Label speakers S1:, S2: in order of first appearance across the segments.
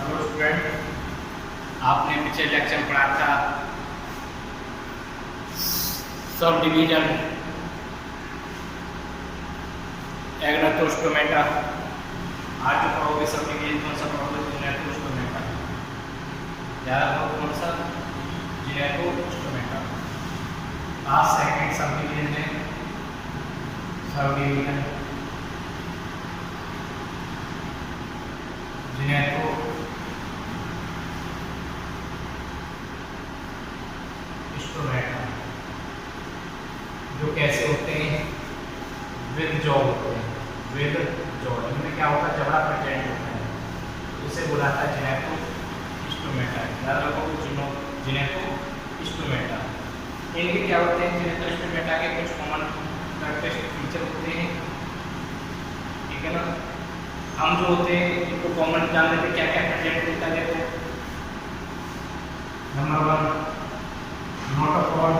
S1: Hello student, आपने पिछले lecture में पढ़ा था सब डिवीजन एग्नाथोस्टोमेटा। आज जो पढ़ोगे सब डिवीजन कौन सा पढ़ोगे? जिनेथोस्टोमेटा। याद रखो कौन सा? जिनेथोस्टोमेटा। आज सेकंड सब डिवीजन है, सब डिवीजन जिनेथोस्टोमेटा जो कैसे होते हैं? विद जॉ होते हैं, विद जॉ। इनमें क्या होता है? जबड़ा प्रेजेंट होता है, उसे बुलाता है जिनेथोस्टोमेटा। याद रखो जिनेथोस्टोमेटा। इनके क्या होते हैं? जिनेथोस्टोमेटा के कुछ कॉमन कैरेक्टरिस्टिक फीचर होते हैं, ठीक है ना। हम जो होते हैं इनको कॉमन जान लेते हैं, क्या क्या प्रेजेंट होता है। देखो, नंबर 1 नोटोकॉर्ड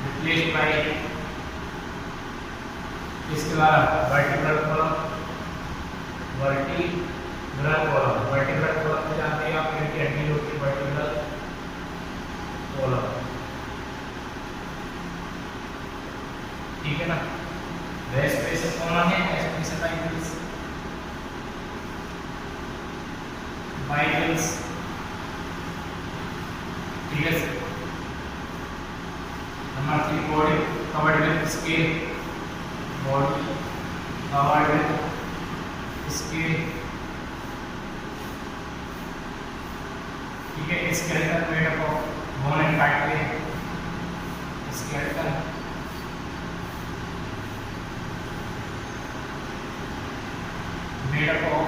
S1: रिप्लेस्ड बाय, इसके बाद वर्टिब्रल कॉलम। वर्टिब्रल कॉलम में जानते हैं आप इनकी हड्डी होती है वर्टिब्रल कॉलम, ठीक है ना। रेस्पिरेशन कॉमन है, रेस्पिरेशन बाइटल्स, ठीक है। Number 3 body covered with skin, body covered with skin, ठीक है। Skeleton made up of bone and cartilage, skeleton made up of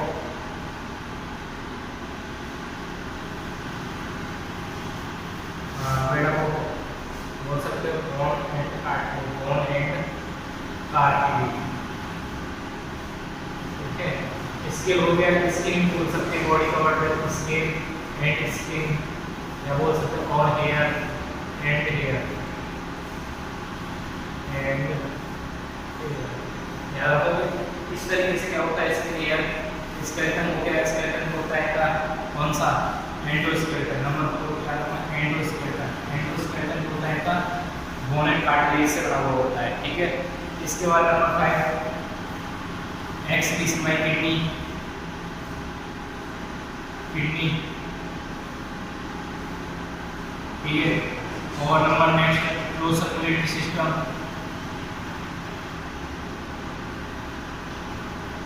S1: बोल सकते हो बोन एंड कार्टिलेज, ठीक है। स्किन हो गया, स्किन बोल सकते हैं body covered with skin and skin, या बोल सकते हो और हेयर एंड हेयर एंड याद रखोगे। इस तरीके से क्या होता है? स्किन हेयर स्केलेटन हो गया। स्केलेटन होता है का कौन सा? एंडोस्केलेटन। नंबर 2 क्या होता है? एंडोस्केलेटन। एंडोस्केलेटन होता है का बोन एंड कार्टिलेज से बना हुआ होता है, ठीक है। इसके बाद number 5 excretion bye kidney, kidney, ठीक है। और नंबर नेक्स्ट लो सर्कुलेटरी सिस्टम,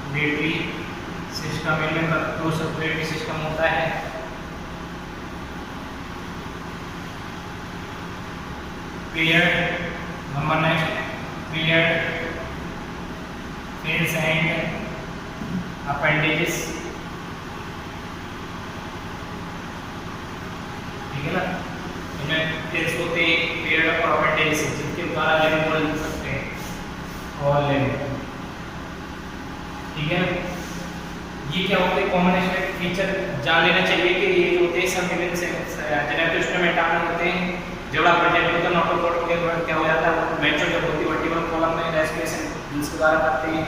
S1: सर्कुलेटरी सिस्टम, इनमें लो सर्कुलेटरी सिस्टम होता है। Paired, number next paired fins and appendages, ठीक है ना। इनमें fins होते हैं पेयर्ड और appendages जिनके द्वारा लिम्फ बोल सकते हैं और लिम्फ, ठीक है ना। ये क्या होते हैं? कॉमन फीचर जान लेना चाहिए कि ये जो होते हैं सब डिवीजन से जिनेथोस्टोमेटा में होते हैं। जबड़ा प्रेजेंट होता है, नोटोकॉर्ड के बाद क्या हो जाता है? मैच्योर जब होती है वर्टिब्रल कॉलम में रेस्पिरेशन इसके द्वारा करते हैं,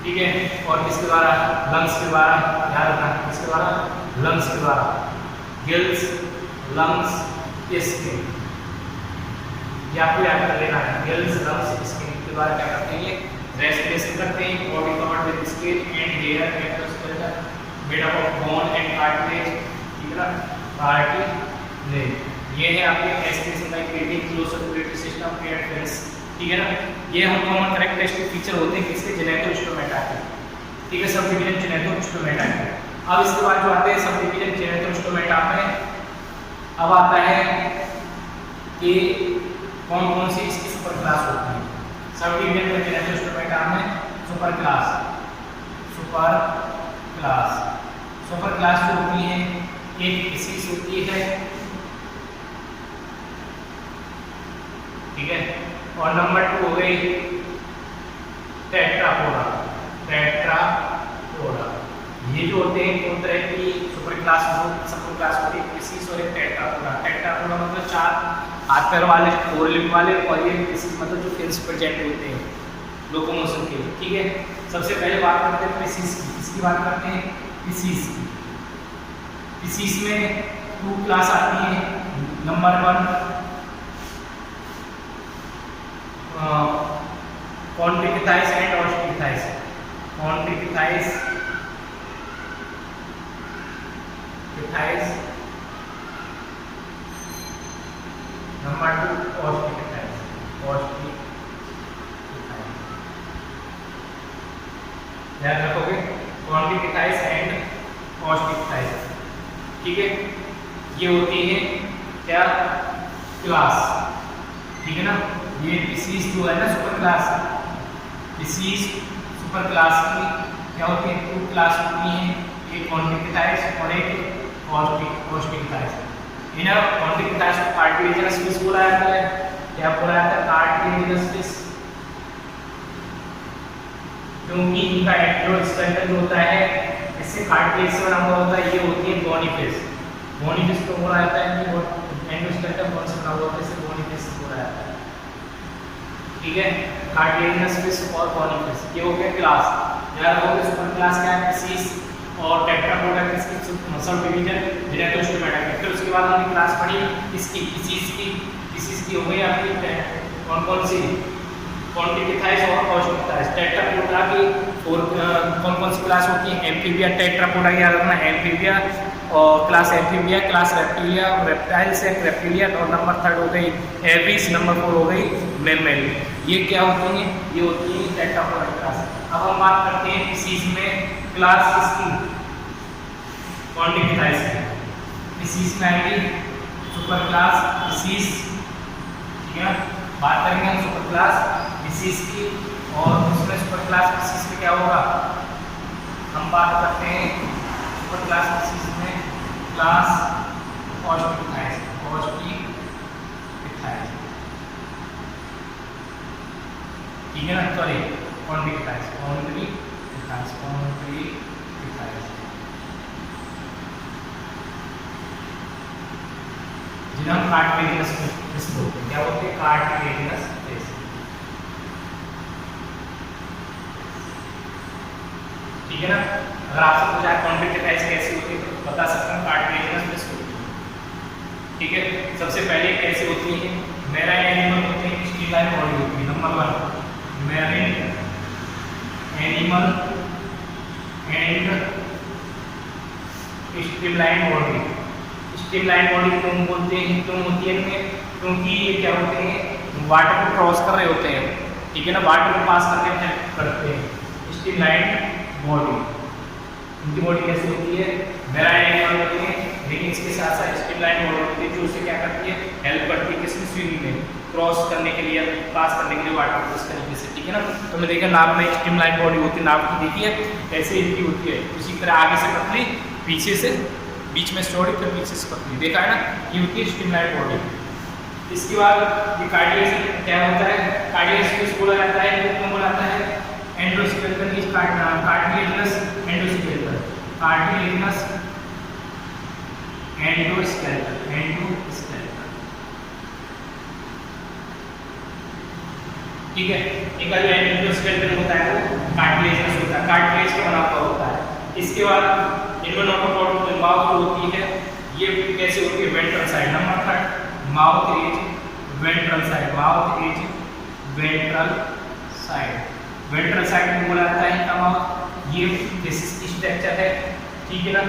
S1: ठीक है। और किसके द्वारा? लंग्स के द्वारा। याद रखना किसके द्वारा? लंग्स के द्वारा। गिल्स, लंग्स, स्किन, ये आपको याद कर लेना है। गिल्स, लंग्स, स्किन के द्वारा क्या करते हैं? ये रेस्पिरेशन करते हैं। Body covered with skin and hair endoskeleton made up of bone and cartilage, ठीक है ना। कार्टिलेज ये है आपके respiration by kidney, low circulatory system, paired fins, ठीक है ना। ये हम कॉमन कैरेक्टरिस्टिक फीचर होते हैं किसके? जिनेथोस्टोमेटा के, ठीक है। सब डिवीजन जिनेथोस्टोमेटा के। अब इसके बाद जो आते हैं सब डिवीजन जिनेथोस्टोमेटा में, अब आता है कि कौन कौन सी इसकी सुपर क्लास होती है। सब डिवीजन में जिनेथोस्टोमेटा में सुपर क्लास जो होती है, एक डिसीज होती है, ठीक है। और नंबर 2 हो गई टेट्रापोडा। ये जो होते हैं दो तरह की सुपर क्लास होती है, डिसीज और एक टेट्रापोडा। टेट्रापोडा मतलब 4 हाथ पैर वाले, 4 लिम्ब वाले, और ये डिसीज मतलब जो फिन्स प्रेजेंट होते हैं, लोकोमोशन के लिए, ठीक है। सबसे पहले बात करते हैं पीसीस की, इसकी बात करते हैं पीसीस की। पीसीस में 2 क्लास आती है। Number 1 Chondrichthyes and Osteichthyes. Chondrichthyes number 2 Osteichthyes. ध्यान रखोगे, कॉन्ट्रिक्टाइस एंड ऑस्टिक्टाइस, ठीक है। ये होती है क्या, क्लास, ठीक है ना। ये पीसीस जो है ना super class, Pisces super class की क्या होती है, 2 क्लास होती हैं, एक कॉन्ट्रिक्टाइस और एक ऑस्टिक्टाइस। इन्हें कॉन्ट्रिक्टाइस को कार्टिलेजिनस फिश बोला जाता है। क्या बोला जाता है, कार्टिलेजिनस फिश, क्योंकि इनका एंडोस्केलेटन जो होता है इससे कार्टिलेज से बना हुआ होता है। ये होती है बोनी फिश। बोनी फिश को बोला जाता है कि एंडोस्केलेटन कौन से बना हुआ होता है, इसे बोनी फिश बोला जाता है, ठीक है। कार्टिलेजिनस फिश और बोनी फिश, ये हो गया क्लास। याद रखोगे सुपर क्लास क्या है, पीसीस और टेट्रापोडा किसकी, मसल डिवीजन जिनेटोस्टोमेटा। फिर उसके बाद हमने क्लास पढ़ी इसकी पीसीस की। पीसीस की हो गई आपकी कौन कौन सी, कॉन्ट्रिक्टाइस और ऑस्टिक्टाइस। टेट्रापोडा की कौन कौन सी क्लास होती है, एम्फीबिया। टेट्रापोडा याद रखना, एम्फीबिया और class amphibia, class reptilia, reptiles है रेप्टिलिया, और नंबर 3 हो गई एविस, नंबर 4 हो गई मैमल। ये क्या होती हैं, ये होती है टेट्रापोडा क्लास। अब हम बात करते हैं पीसीस में क्लास इसकी कॉन्ट्रिक्टाइस की। पीसीस में आएगी सुपर क्लास पीसीस, ठीक है। बात करेंगे हम सुपर क्लास पीसीस की, और उसमें सुपर क्लास पीसीस में क्या होगा, हम बात करते हैं सुपर क्लास पीसीस में क्लास ऑस्टिक्टाइस। ठीक है ना, सॉरी कॉन्ट्रिक्टाइस। जिन्हें हम कार्टिलेजिनस फिश बोलते हैं। क्या बोलते हैं, कार्टिलेजिनस फिश, ठीक है ना। अगर आपसे पूछा कॉन्ट्रिक्टाइस कैसी होती है तो बता सकते हैं कार्टिलेजिनस फिश होती है, ठीक है। सबसे पहले कैसे होती है, मैराइन एनिमल होते हैं, स्ट्रीमलाइन बॉडी होती है। Number 1 marine animal and streamline body. Streamline body क्यों बोलते हैं, क्यों होती है इनमें, क्योंकि ये क्या होते हैं, वाटर को क्रॉस कर रहे होते हैं, ठीक है ना, वाटर को पास करने में हेल्प करते हैं। स्ट्रीमलाइन बॉडी, इनकी बॉडी कैसी होती है, मैराइन एनिमल होते हैं, लेकिन इसके साथ साथ स्ट्रीमलाइन बॉडी होती है जो उसे क्या करती है, हेल्प करती है किसमें, स्विमिंग में, क्रॉस करने के लिए, पास करने के लिए वाटर को इस तरीके से, ठीक है ना। तो मैं देखा नाव में स्ट्रीमलाइन बॉडी होती है, नाव की देखी है ऐसे इनकी होती है, उसी तरह आगे से पतली, पीछे से बीच में चौड़ी, फिर पीछे से पतली, देखा है ना, ये होती है स्ट्रीमलाइन बॉडी। इसके बाद ये कार्टिलेज क्या होता है, कार्टिलेज किसको बोला जाता है, क्यों बोला जाता है, एंडोस्केलेटन की कार्टिलेजिनस एंडोस्केलेटन, कार्टिलेजिनस एंडोस्केलेटन, ठीक है। एक जो एंडोस्केलेटन होता है वो कार्टिलेजिनस होता है, कार्टिलेज का बना हुआ होता है। इसके बाद इनमें नोटोकॉर्ड माउथ होती है, ये कैसे होती है, ventral side. Number 3 mouth is ventral side, mouth is ventral side. Ventral side में बोला जाता है इनका माउथ, ये फिशिस की स्ट्रक्चर है, ठीक है ना,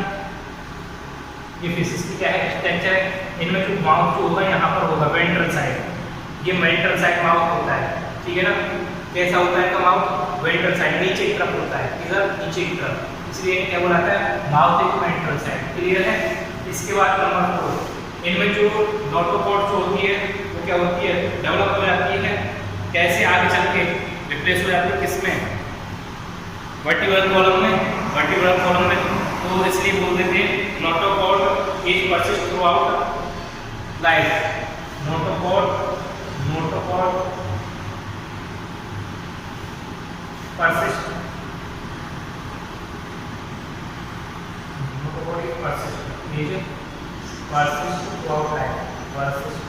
S1: ये फिशिस की क्या है, स्ट्रक्चर है। इनमें जो माउथ जो होगा यहाँ पर होगा वेंट्रल साइड, ये वेंट्रल साइड माउथ होता है, ठीक है ना। कैसा होता है का माउथ, वेंट्रल साइड, नीचे की तरफ होता है, इधर नीचे की तरफ, इसलिए क्या बोलाता है, mouth is ventral side, clear है। इसके बाद नंबर 4 इनमें जो नोटोकॉर्ड जो होती है वो क्या होती है, डेवलप हो जाती है, कैसे आगे चल के रिप्लेस हो जाती है किसमें, वर्टिब्रल कॉलम में, वर्टिब्रल कॉलम में। तो इसलिए बोल देते हैं notochord is persist through out life, notochord persist, persist throughout life, persist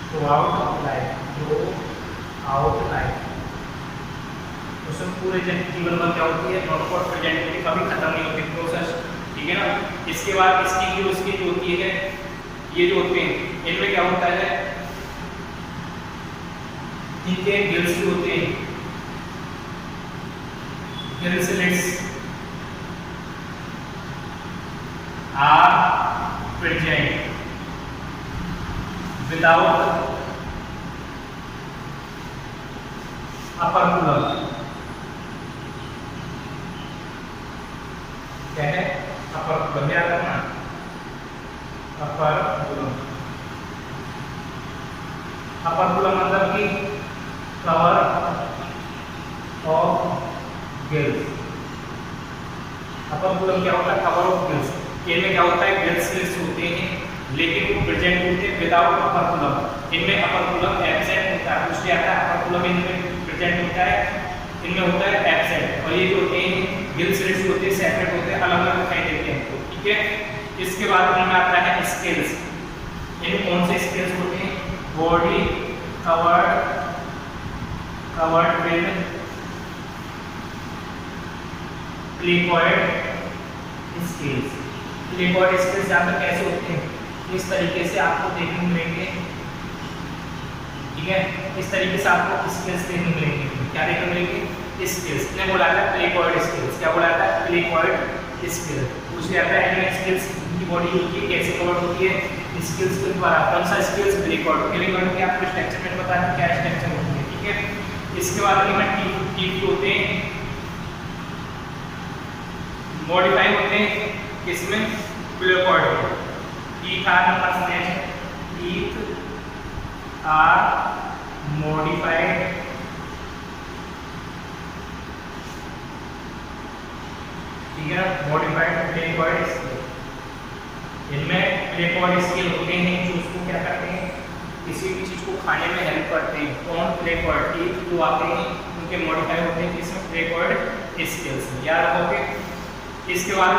S1: throughout life, throughout life, उसमें पूरे जीवन भर क्या होती है, नॉटोकॉट प्रेजेंटिविटी कभी खत्म नहीं होती प्रोसेस, ठीक है ना। इसके बाद इसकी जो होती है, ये जो होते हैं इनमें क्या होता है, इनके गिल्स जो होते हैं, gill slits are present without upper क्या है, अपर याद रखना, अपर मतलब कि कवर ऑफ गिल्स। अपर क्या होता है, कवर ऑफ गिल्स। इनमें क्या होता है, गिल्स होते हैं लेकिन वो प्रेजेंट होते हैं विदाउट अपर इनमें अपर एब्सेंट होता है, उससे आता है अपर इनमें प्रेजेंट होता है, इनमें होता है एब्सेंट। और ये जो होते हैं गिल स्लिट्स होते हैं, सेपरेट होते हैं, अलग अलग दिखाई देते हैं, ठीक है। इसके बाद इनमें आता है स्केल्स। इनमें कौन से स्केल्स होते हैं, body covered with placoid scales. Placoid scales जानते कैसे होते हैं, इस तरीके से आपको देखने को मिलेंगे, ठीक है। इस तरीके से आपको स्केल्स देखने को मिलेंगे, क्या देखने को मिलेंगे, स्केल्स। ने बोला था क्लिपॉइड स्केल्स, क्या बोला था, क्लिपॉइड स्केल। उसके आता है स्केल्स की बॉडी होती है, कैसे कवर होती है, स्केल्स के द्वारा। कौन सा स्केल्स, क्लिपॉइड। क्लिपॉइड के आपको स्ट्रक्चर में बता दें क्या स्ट्रक्चर होती है, ठीक है। इसके बाद इनमें टीथ होते हैं, मॉडिफाई होते हैं किसमें, placoid. Teeth are number, teeth are modified ठीक है, मॉडिफाइड क्लिपॉइड स्केल। इनमें क्लिपॉइड स्केल होते हैं जो उसको क्या करते हैं, किसी भी चीज को खाने में हेल्प करते हैं। कौन, क्लिपॉइड। टीथ जो आते हैं उनके मॉडिफाई होते हैं किसमें, क्लिपॉइड स्केल्स, याद रखोगे। इसके बाद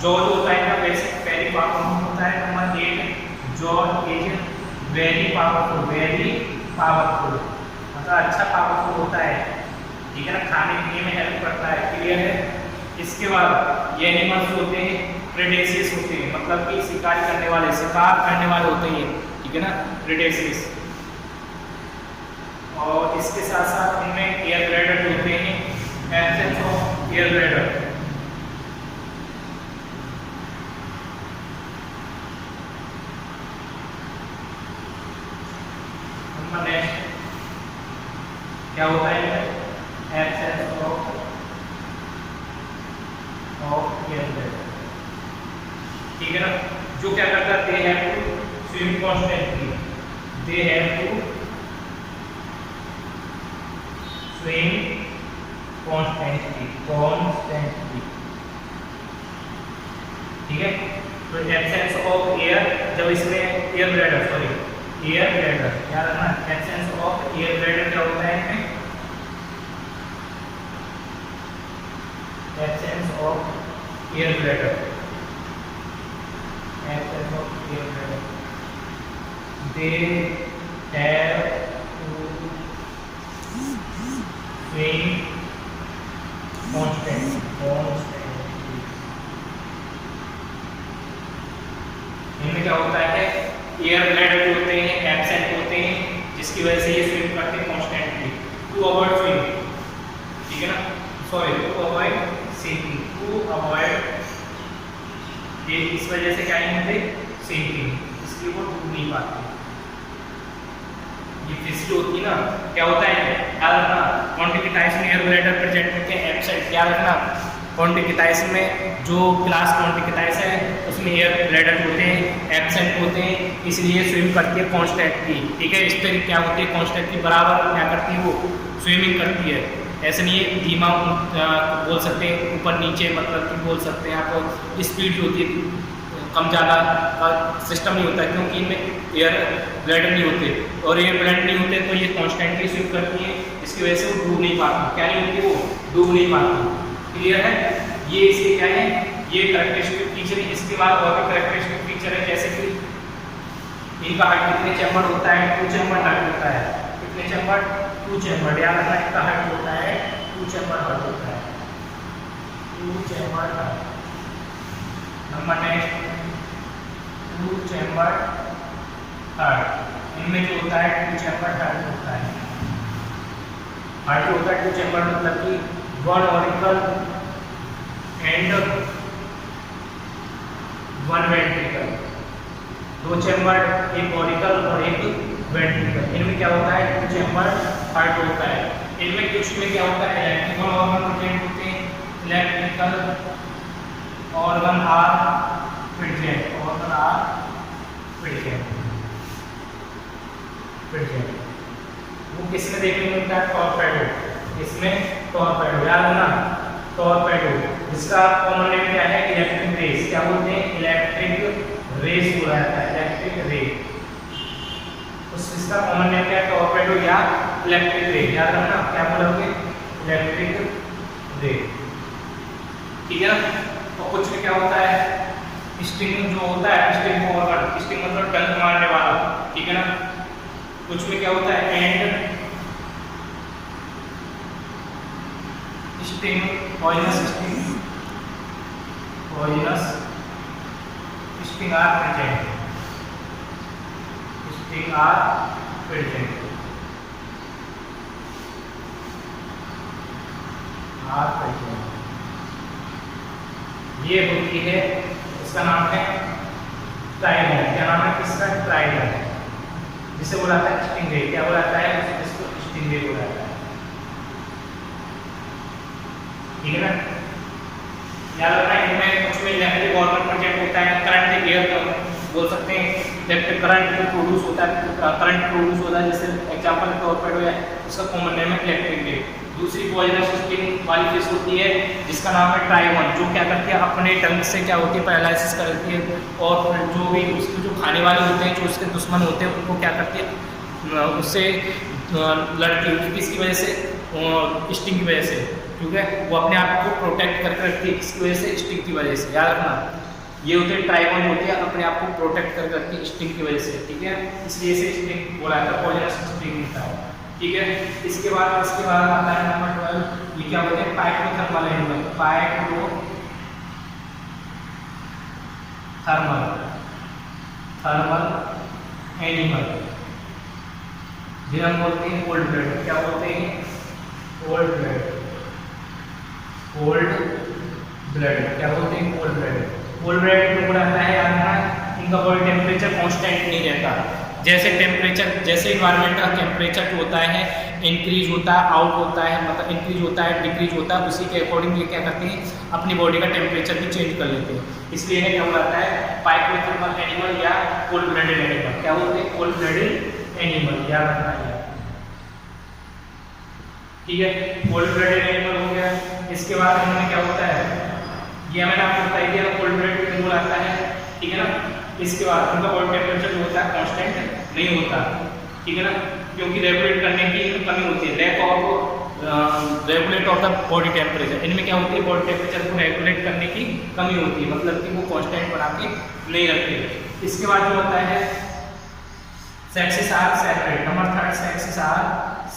S1: जॉ जो होता है ना, वैसे वेरी पावरफुल होता है। Number 8 jaw is very powerful, मतलब अच्छा पावरफुल होता है, ठीक है ना, खाने पीने में हेल्प करता है, क्लियर है। इसके बाद ये एनिमल्स होते हैं प्रेडेसियस होते हैं, मतलब कि शिकार करने वाले होते हैं, ठीक है ना, प्रेडेसियस। और इसके साथ साथ इनमें एयर ब्लैडर होते हैं, absence of air bladder. Next क्या होता है, एब्सेंस ऑफ एयर ब्लैडर, ठीक है ना। जो क्या करता है, they have to swim constantly, they have to swim constantly, ठीक है। तो एब्सेंस ऑफ एयर, जब इसमें एयर ब्लैडर, याद रखना, एब्सेंस ऑफ एयर ब्लैडर क्या होता है, absence of air bladder, they have to swim constantly. इनमें क्या होता है, एयर ब्लैडर जो होते हैं एब्सेंट होते हैं, जिसकी वजह से ये स्विम करते हैं कॉन्स्टेंटली, टू अवॉइड स्विमिंग, ठीक है ना, to avoid sinking, to avoid, ये इस वजह से क्या नहीं होते, सिंकिंग, इसलिए वो डूब नहीं पाते। ये फिश जो होती है ना, क्या होता है, याद रखना, क्वांटिकिटाइज में एयर ब्लैडर प्रेजेंट होते हैं, एब्सेंट, याद रखना। क्वांटिकिटाइज में जो क्लास क्वांटिकिटाइज है उसमें एयर ब्लैडर होते हैं, एब्सेंट होते हैं, इसलिए स्विम करती है कॉन्स्टेंटली, ठीक है। इस तरीके क्या होती है, कॉन्स्टेंटली बराबर क्या करती है, वो स्विमिंग करती है। ऐसे नहीं है धीमा बोल सकते हैं, ऊपर नीचे मतलब कि बोल सकते हैं आप, स्पीड जो होती है कम ज़्यादा का सिस्टम नहीं होता, क्योंकि इनमें एयर ब्लैडर नहीं होते, और एयर ब्लैडर नहीं होते तो ये कॉन्स्टेंटली स्विम करती है, इसकी वजह से वो डूब नहीं पाती, क्या नहीं होती, वो डूब नहीं पाती, क्लियर है। ये इसके क्या है, ये कैरेक्टरिस्टिक फीचर है। इसके बाद और भी कैरेक्टरिस्टिक फीचर है, जैसे कि इनका हाइट कितने चैम्बर होता है, 2 चैम्बर हाइट होता है, कितने चैम्बर, 2 चैम्बर, याद रखना, इनका हाइट होता है 2 टू चैम्बर हार्ट होता है, two chamber heart. Number next two chamber heart. इनमें जो होता है टू चैम्बर हार्ट होता है। हार्ट जो होता है टू चैम्बर मतलब कि one auricle and one ventricle, दो चैम्बर, एक ऑरिकल और एक वेंट्रिकल। इनमें क्या होता है टू चैम्बर हार्ट होता है। इनमें कुछ में क्या होता है इलेक्ट्रिकल ऑर्गन प्रेजेंट होते हैं, electrical organ are present, organ are present. वो किसमें देखने को मिलता है टॉर्पेडो, इसमें टॉर्पेडो, याद है ना टॉर्पेडो। इसका कॉमन नेम क्या है इलेक्ट्रिक रेस, क्या बोलते हैं इलेक्ट्रिक रेस बोला जाता है, इलेक्ट्रिक रे। इसका कॉमन नेम क्या है टॉर्पेडो या इलेक्ट्रिक रे, याद रखना क्या बोलोगे इलेक्ट्रिक रे, ठीक है। और कुछ में क्या होता है स्टिंग जो होता है, स्टिंग ऑर्गन, स्टिंग मतलब डंक मारने वाला, ठीक है ना। कुछ में क्या होता है and sting, poisonous sting, poisonous sting are present, sting are present, are present. ये होती है, इसका नाम है ट्राइडन। क्या नाम है किसका ट्राइडन, जिसे बोला जाता है स्टिंग रे। क्या बोला जाता है इसको स्टिंग रे बोला जाता है, ठीक है ना। याद रखना इनमें कुछ में इलेक्ट्रिक ऑर्गन प्रेजेंट होता है, करंट गियर बोल सकते हैं, इलेक्ट्रिक करंट जो प्रोड्यूस होता है, करंट प्रोड्यूस होता है, जैसे एग्जांपल टॉर्पेडो है, उसका कॉमन नेम है इलेक्ट्रिक रे। दूसरी पॉइजनस स्टिंग वाली फिश होती है जिसका नाम है ट्राइगन, जो क्या करती है अपने टंग से क्या होती है पैरालाइसिस करती है, और जो भी उसके जो खाने वाले होते हैं, जो उसके दुश्मन होते हैं, उनको क्या करती है उससे लड़ती है, किसकी वजह से स्टिंग की वजह से, ठीक है। वो अपने आप को प्रोटेक्ट करके रखती है, किसकी वजह से स्टिंग की वजह से, याद रखना। ये होते हैं ट्राइगन होती है अपने आप को प्रोटेक्ट करके रखती है स्टिंग की वजह से, ठीक है। इसलिए इसे स्टिंग बोला जाता है, पॉइजनस स्टिंग होता है, ठीक है। इसके बाद आता है नंबर 12, ये क्या बोलते हैं पाइक्रोथर्मल एनिमल, पाइक्रोथर्मल, थर्मल एनिमल, जिन्हें हम बोलते हैं कोल्ड ब्लड। क्या बोलते हैं कोल्ड ब्लड, कोल्ड ब्लड, क्या बोलते हैं कोल्ड ब्लड। कोल्ड ब्लड क्यों रहता है याद रखना, इनका बॉडी टेम्परेचर कांस्टेंट नहीं रहता। जैसे टेम्परेचर, जैसे इन्वायरमेंट का टेम्परेचर जो होता है इंक्रीज होता है, आउट होता है, मतलब इंक्रीज होता है, डिक्रीज होता है, उसी के अकॉर्डिंग ये क्या करते हैं अपनी बॉडी का टेम्परेचर भी चेंज कर लेते हैं। इसलिए इन्हें क्या बोलता है पाइक्रोथर्मल एनिमल या कोल्ड ब्लडेड एनिमल। क्या बोलते हैं कोल्ड ब्लडेड एनिमल, याद रखना है, ठीक है। कोल्ड ब्लडेड एनिमल हो गया। इसके बाद इनमें क्या होता है, ये मैंने आपको बताया दिया कोल्ड ब्लडेड एनिमल आता है, ठीक है ना। इसके बाद उनका बॉडी टेम्परेचर जो होता है कांस्टेंट नहीं होता, ठीक है ना, क्योंकि रेगुलेट करने की कमी होती है, lack of regulate of the body temperature. इनमें क्या होती है बॉडी टेम्परेचर को रेगुलेट करने की कमी होती है, मतलब कि वो कांस्टेंट बना के नहीं रखते। इसके बाद जो होता है sexes are separate. Number 3 sexes are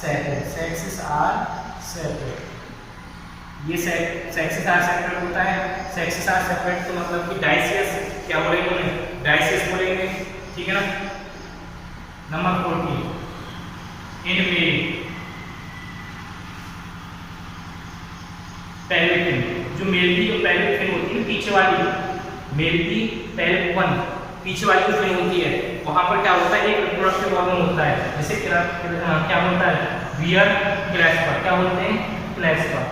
S1: separate, sexes are separate. ये सेक्सेस आर सेपरेट होता है। सेक्सेस आर सेपरेट तो मतलब कि डाइसियस, क्या बोलेंगे डाइसियस बोलेंगे, ठीक है ना। Number 14 in male pelvic fin, जो मेल की जो पेल्विक फिन होती है पीछे वाली, मेल की पेल्विक वन पीछे वाली जो फिन होती है, वहां पर क्या होता है एक रिप्रोडक्टिव ऑर्गन होता है, जैसे क्या होता है वियर क्लैस्पर। क्या बोलते हैं क्लैस्पर,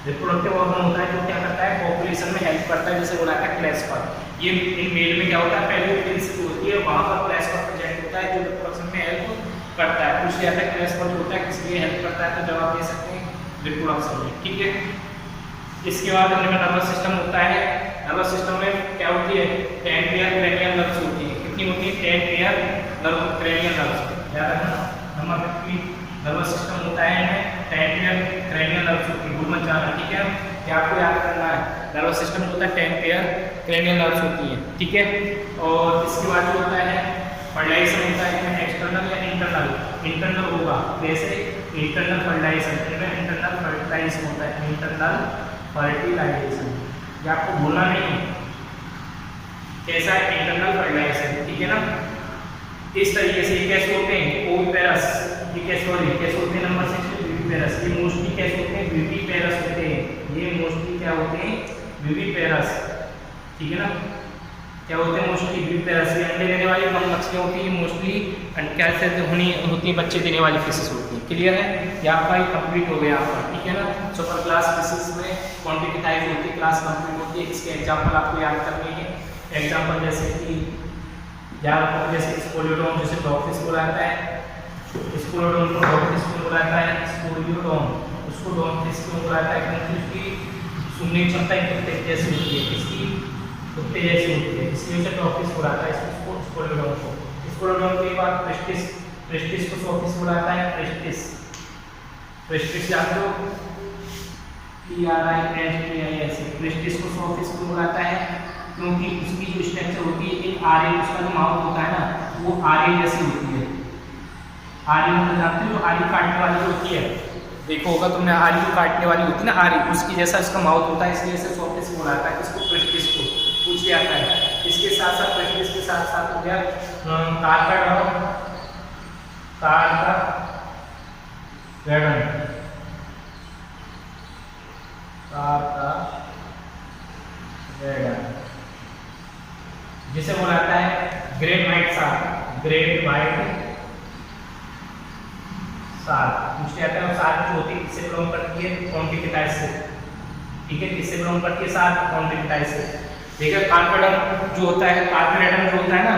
S1: रिप्रोडक्टिव ऑर्गन होता है जो क्या करता है पॉपुलेशन में हेल्प करता है, जैसे बोला था क्लैस्पर। ये इन मेल में क्या होता है पेल्विक फिन जो होती है वहां पर क्लैस्पर प्रेजेंट होता है जो रिप्रोडक्शन में हेल्प करता है। पूछ लिया था क्लैस्पर जो होता है किस लिए हेल्प करता है, तो जवाब दे सकते हैं रिप्रोडक्शन में, ठीक है। इसके बाद इनमें नर्वस सिस्टम होता है। नर्वस सिस्टम में क्या होती है 10 पेयर क्रेनियल नर्व्स होती है। कितनी होती है 10 पेयर क्रेनियल नर्व्स, याद रखना। नंबर 15 नर्वस सिस्टम होता है इनमें 10 पेयर क्रेनियल नर्व्स होती है, भूल मत जाना, ठीक है। ये आपको याद करना है, नर्वस सिस्टम होता है 10 पेयर क्रेनियल नर्व्स होती है, ठीक है। और इसके बाद जो होता है फर्टिलाइजेशन होता है इसमें एक्सटर्नल या इंटरनल, इंटरनल होगा जैसे इंटरनल फर्टिलाइजेशन, इनमें इंटरनल फर्टिलाइजेशन होता है, इंटरनल फर्टिलाइजेशन, ये आपको भूलना नहीं है कैसा है इंटरनल फर्टिलाइजेशन, ठीक है ना। इस तरीके से कैसे होते हैं ओविपेरस, ये कैसे होते हैं नंबर 6 विविपेरस, ये मोस्टली कैसे होते हैं विविपेरस होते हैं, ये मोस्टली क्या होते हैं विविपेरस, ठीक है ना, क्या होते हैं मोस्टली विविपेरस। ये अंडे देने वाली कम मछलियाँ होती हैं मोस्टली, क्या होती हैं बच्चे देने वाली फिशेस होती हैं, क्लियर है। ये आपका ये कंप्लीट हो गया आपका, ठीक है ना। सुपर क्लास फिशेस में क्वांटिटी टाइप होती है, क्लास कंप्लीट होती है। इसके एग्जाम्पल आपको याद करने हैं, एग्जाम्पल जैसे कि याद जैसे स्पोलियोडोम, जैसे डॉगफिश बुलाता है, स्पोलियोडोम को डॉगफिश क्यों बुलाता है, स्पोलियोडोम उसको डॉगफिश क्यों बुलाता है, क्योंकि उसकी सुनने की क्षमता कुत्ते जैसी होती है, इसकी कुत्ते जैसी होती है, इसलिए उसे डॉगफिश बुलाता है इसको स्पोलियोडोम को। स्पोलियोडोम के बाद प्रेस्टिस को सोफिश बुलाता है, प्रेस्टिस जानते हो PRISTIS, प्रेस्टिस को सोफिश को बुलाता है क्योंकि उसकी जो स्ट्रक्चर होती है एक आर्य, उसका जो माउथ होता है ना वो आर्य जैसी होती है। आर्य मतलब जानते हो जो आर्य काटने वाली होती है, देखो होगा तुमने आर्य जो काटने वाली होती है ना आर्य, उसकी जैसा इसका माउथ होता है, इसलिए इसे सोफिस बुलाता है, इसको प्रेस्टिस को पूछ लिया जाता है। इसके साथ साथ प्रेस्टिस के साथ साथ हो गया कार्काडोन, जिसे बुलाता है great white shark, great white shark पूछ लिया जाता है। और शार्क जो होती है किससे बिलोंग करती है, कॉन्टिकिटाइस से, ठीक है, किससे बिलोंग करती है शार्क, कॉन्टिकिटाइस से। देखिए कार्पेडम जो होता है, कार्पेडम जो होता है ना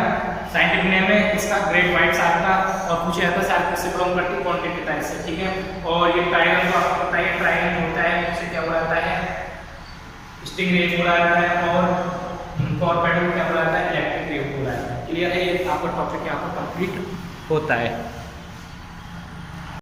S1: साइंटिफिक नेम है इसका ग्रेट व्हाइट शार्क का, और पूछा जाता है शार्क किससे बिलोंग करती है, कॉन्टिकिटाइस से, ठीक है। और ये ट्रायंगल जो आपको पता है, ट्रायंगल होता है उसे क्या बुलाता है, स्टिंगरे बुलाता है, और टॉर्पेडो क्या बुलाता है, इलेक्ट्रिक वेव बुलाता है, क्लियर है। ये आपका टॉपिक यहाँ पर कंप्लीट होता है।